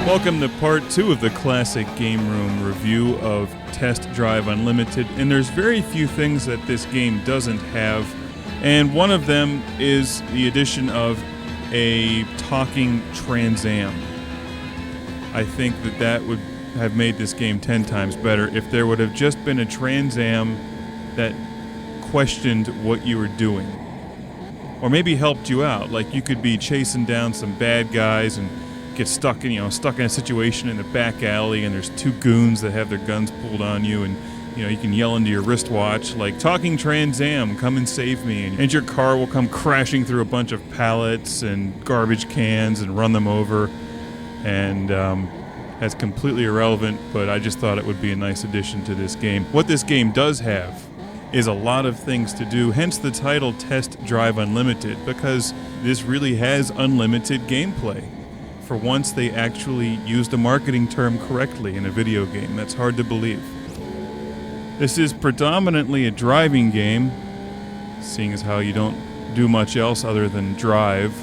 Welcome to part 2 of the Classic Game Room review of Test Drive Unlimited, and there's very few things that this game doesn't have, and one of them is the addition of a talking Trans Am. I think that would have made this game 10 times better if there would have just been a Trans Am that questioned what you were doing. Or maybe helped you out, like you could be chasing down some bad guys and get stuck in a situation in the back alley, and there's two goons that have their guns pulled on you, and you can yell into your wristwatch like, "Talking Trans Am, come and save me," and your car will come crashing through a bunch of pallets and garbage cans and run them over, and that's completely irrelevant, but I just thought it would be a nice addition to this game. What this game does have is a lot of things to do, hence the title Test Drive Unlimited, because this really has unlimited gameplay. For once, they actually used a marketing term correctly in a video game. That's hard to believe. This is predominantly a driving game, seeing as how you don't do much else other than drive.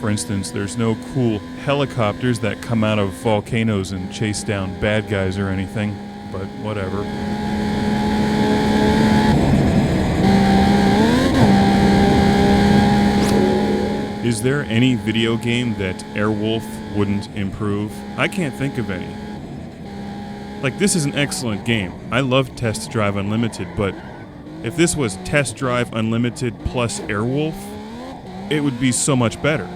For instance, there's no cool helicopters that come out of volcanoes and chase down bad guys or anything, but whatever. Is there any video game that Airwolf wouldn't improve? I can't think of any. Like, this is an excellent game. I love Test Drive Unlimited, but if this was Test Drive Unlimited plus Airwolf, it would be so much better.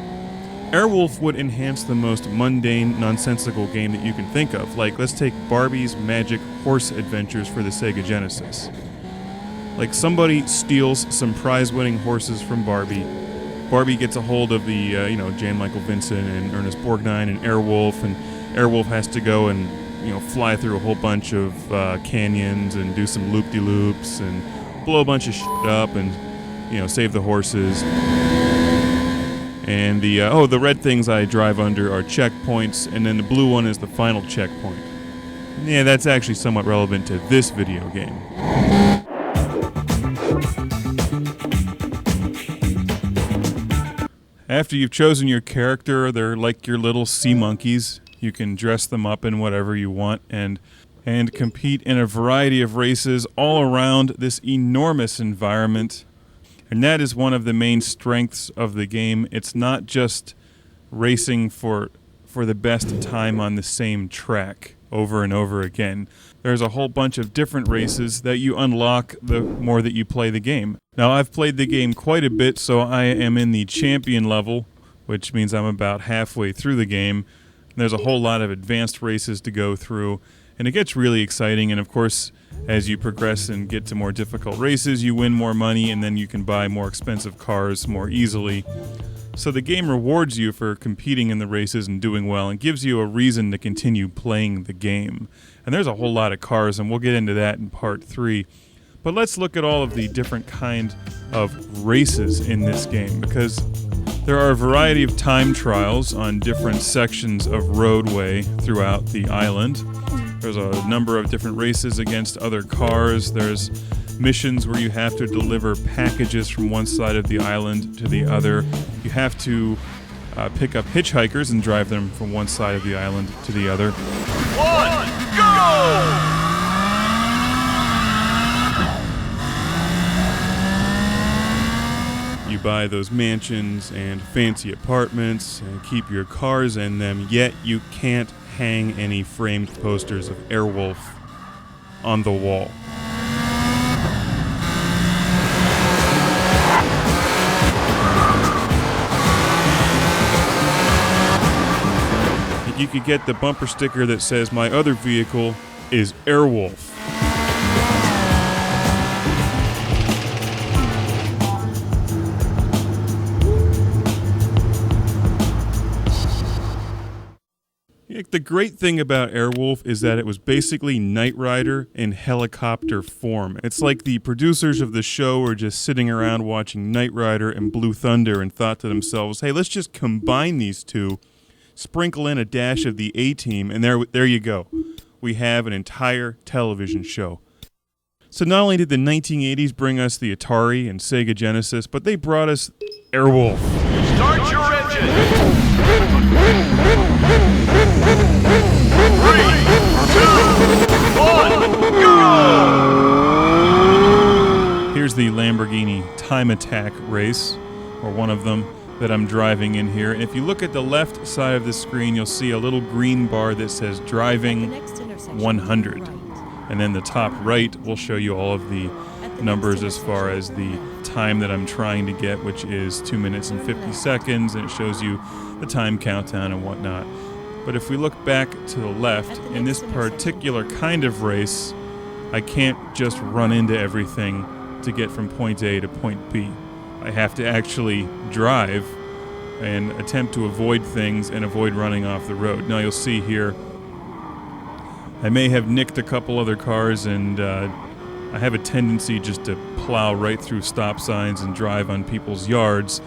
Airwolf would enhance the most mundane, nonsensical game that you can think of. Like, let's take Barbie's Magic Horse Adventures for the Sega Genesis. Like, somebody steals some prize-winning horses from Barbie. Barbie gets a hold of the, Jan Michael Vincent and Ernest Borgnine and Airwolf has to go and, fly through a whole bunch of canyons and do some loop-de-loops and blow a bunch of shit up and, save the horses. And the red things I drive under are checkpoints, and then the blue one is the final checkpoint. Yeah, that's actually somewhat relevant to this video game. After you've chosen your character, they're like your little sea monkeys. You can dress them up in whatever you want and compete in a variety of races all around this enormous environment. And that is one of the main strengths of the game. It's not just racing for the best time on the same track over and over again. There's a whole bunch of different races that you unlock the more that you play the game. Now, I've played the game quite a bit, so I am in the champion level, which means I'm about halfway through the game. There's a whole lot of advanced races to go through, and it gets really exciting. And of course, as you progress and get to more difficult races, you win more money, and then you can buy more expensive cars more easily. So the game rewards you for competing in the races and doing well, and gives you a reason to continue playing the game. And there's a whole lot of cars, and we'll get into that in part 3. But let's look at all of the different kind of races in this game, because there are a variety of time trials on different sections of roadway throughout the island. There's a number of different races against other cars. There's missions where you have to deliver packages from one side of the island to the other. You have to pick up hitchhikers and drive them from one side of the island to the other. 1, go! You buy those mansions and fancy apartments and keep your cars in them, yet you can't hang any framed posters of Airwolf on the wall. You could get the bumper sticker that says, "My other vehicle is Airwolf." The great thing about Airwolf is that it was basically Knight Rider in helicopter form. It's like the producers of the show were just sitting around watching Knight Rider and Blue Thunder and thought to themselves, hey, let's just combine these two, sprinkle in a dash of the A-Team, and there you go. We have an entire television show. So not only did the 1980s bring us the Atari and Sega Genesis, but they brought us Airwolf. Start your engine! time attack race, or one of them that I'm driving in here. And if you look at the left side of the screen, you'll see a little green bar that says driving 100. And then the top right will show you all of the numbers as far as the time that I'm trying to get, which is 2 minutes and 50 seconds, and it shows you the time countdown and whatnot. But if we look back to the left, in this particular kind of race, I can't just run into everything to get from point A to point B. I have to actually drive and attempt to avoid things and avoid running off the road. Now you'll see here, I may have nicked a couple other cars, and I have a tendency just to plow right through stop signs and drive on people's yards.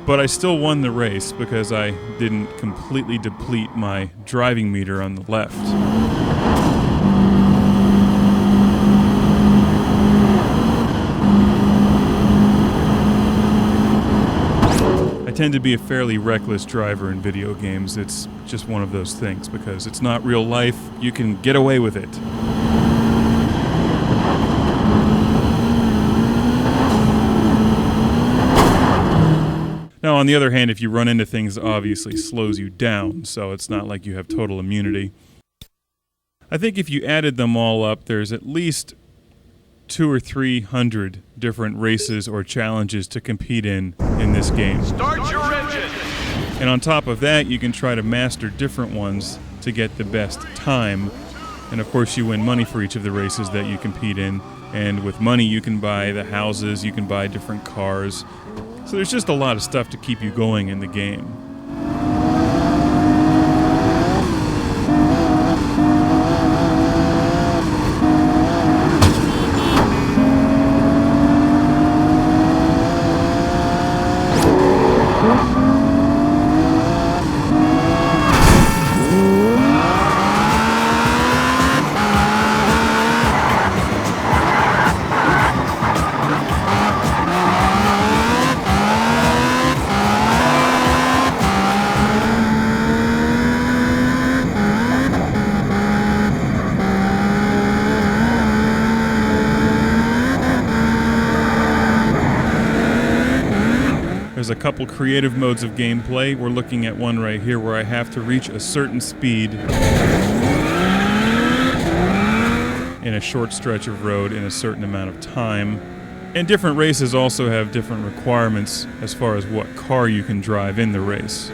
But I still won the race because I didn't completely deplete my driving meter on the left. I tend to be a fairly reckless driver in video games. It's just one of those things because it's not real life. You can get away with it. Now, on the other hand, if you run into things, it obviously slows you down, so it's not like you have total immunity. I think if you added them all up, there's at least 200 or 300 different races or challenges to compete in this game. Start your engine! And on top of that, you can try to master different ones to get the best time. And of course, you win money for each of the races that you compete in. And with money, you can buy the houses, you can buy different cars. So there's just a lot of stuff to keep you going in the game. There's a couple creative modes of gameplay. We're looking at one right here where I have to reach a certain speed in a short stretch of road in a certain amount of time. And different races also have different requirements as far as what car you can drive in the race.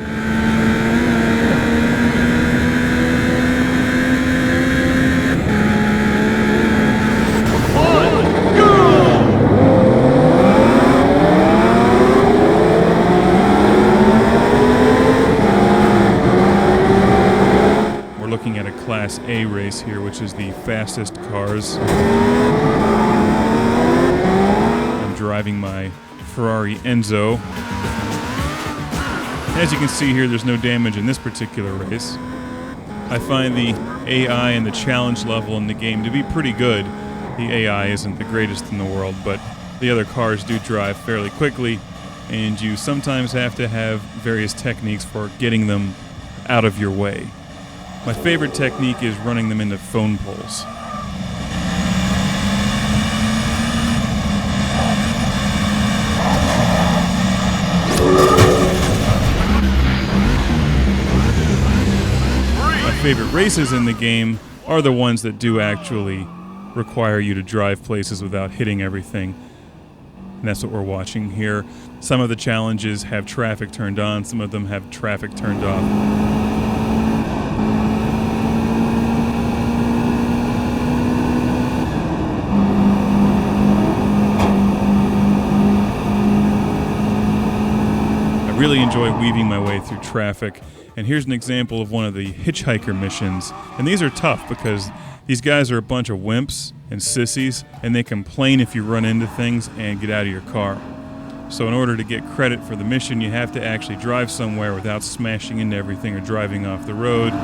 Looking at a Class A race here, which is the fastest cars. I'm driving my Ferrari Enzo. As you can see here, there's no damage in this particular race. I find the AI and the challenge level in the game to be pretty good. The AI isn't the greatest in the world, but the other cars do drive fairly quickly, and you sometimes have to have various techniques for getting them out of your way. My favorite technique is running them into phone poles. My favorite races in the game are the ones that do actually require you to drive places without hitting everything. And that's what we're watching here. Some of the challenges have traffic turned on, some of them have traffic turned off. I really enjoy weaving my way through traffic, and here's an example of one of the hitchhiker missions. And these are tough because these guys are a bunch of wimps and sissies, and they complain if you run into things and get out of your car. So in order to get credit for the mission, you have to actually drive somewhere without smashing into everything or driving off the road.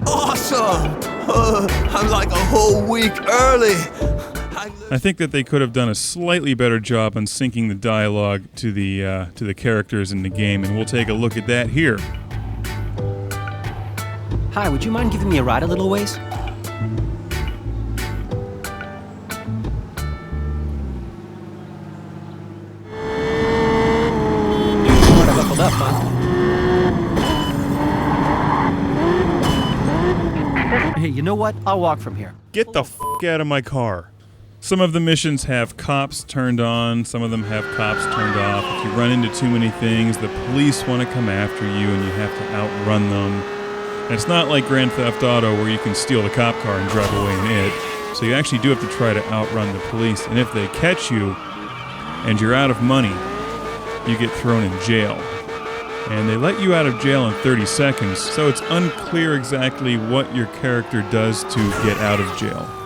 Awesome! I'm like a whole week early. I think that they could have done a slightly better job on syncing the dialogue to the characters in the game, and we'll take a look at that here. Hi, would you mind giving me a ride a little ways? Smart I buckled up, huh? Hey, you know what? I'll walk from here. Get the out of my car. Some of the missions have cops turned on, some of them have cops turned off. If you run into too many things, the police want to come after you and you have to outrun them. And it's not like Grand Theft Auto where you can steal the cop car and drive away in it. So you actually do have to try to outrun the police. And if they catch you and you're out of money, you get thrown in jail. And they let you out of jail in 30 seconds, so it's unclear exactly what your character does to get out of jail.